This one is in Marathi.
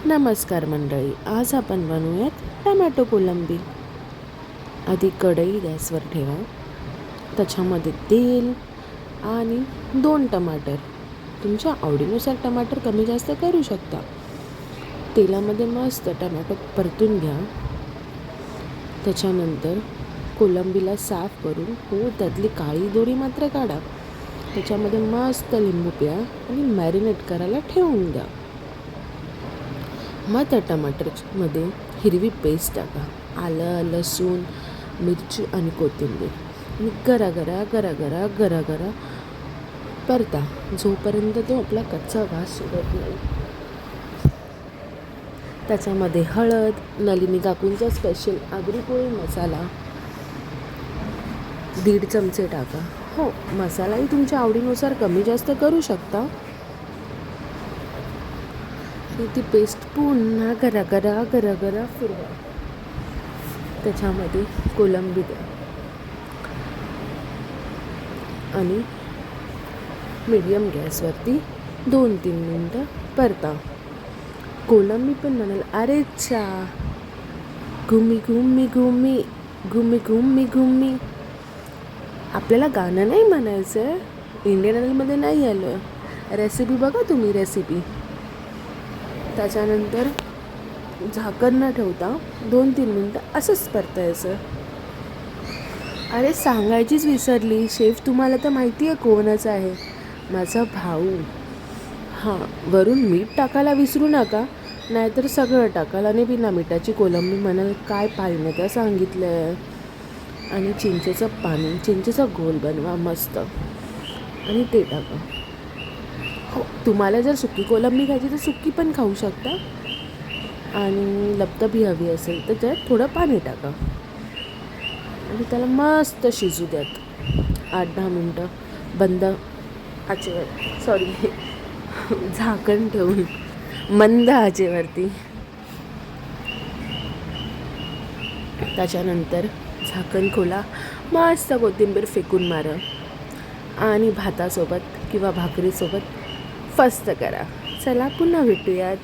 नमस्कार मंडळी, आज आपण बनवूयात टमॅटो कोलंबी. आधी कढई गॅसवर ठेवा, त्याच्यामध्ये तेल आणि 2 टमाटर, तुमच्या आवडीनुसार टमाटर कमी जास्त करू शकता. तेलामध्ये मस्त टमॅटो परतून घ्या. त्याच्यानंतर कोलंबीला साफ करून त्यातली काळी दोरी मात्र काढा. त्याच्यामध्ये मस्त लिंबू पिळा आणि मॅरिनेट करायला ठेवून द्या. मग त्या टमाटरमध्ये हिरवी पेस्ट टाका, आलं, लसूण, मिरची आणि कोथिंबीर आणि गरा परता जोपर्यंत तो आपला कच्चा वास सुटत नाही. त्याच्यामध्ये हळद, नलिनी काकूंचा स्पेशल आगरी पोळी मसाला 1.5 चमचे टाका. हो, मसालाही तुमच्या आवडीनुसार कमी जास्त करू शकता. ती पेस्ट पुन्हा गरा फिरवा. त्याच्यामध्ये कोलंबी द्या आणि मीडियम गॅसवरती 2-3 मिनटं परता. कोलंबी पण म्हणाल, अरे चा घुमी घुमी घुमी घुमी घुमी घुमी. आपल्याला गाणं नाही म्हणायचं आहे, इंडियन आयडलमध्ये नाही आलं. रेसिपी बघा तुम्ही रेसिपी. त्याच्यानंतर झाकण न ठेवता 2-3 मिनटं असंच परतायचं. अरे सांगायचीच विसरली, शेफ तुम्हाला तर माहिती आहे कोणाचा आहे, माझा भाऊ. हां, वरून मीठ टाकायला विसरू नका, नाहीतर सगळं टाकाल आणि बिना मिठाची कोलंबी म्हणाल काय पाहिजे त्या सांगितलं आहे. आणि चिंचेचं पाणी, चिंचेचा घोल बनवा मस्त आणि ते टाका. हो, तुम्हाला जर सुकी कोलंबी खायची तर सुकी पण खाऊ शकता आणि लपतबी हवी असेल तर त्यात थोडं पाणी टाका आणि त्याला मस्त शिजू द्यात 8-10 मिनटं बंद आचेवर, झाकण ठेवून मंद आचेवरती. त्याच्यानंतर झाकण खोला, मस्त कोथिंबीर फेकून मारा आणि भातासोबत किंवा भाकरीसोबत फस्त करा. चला पुन्हा भेटूयात.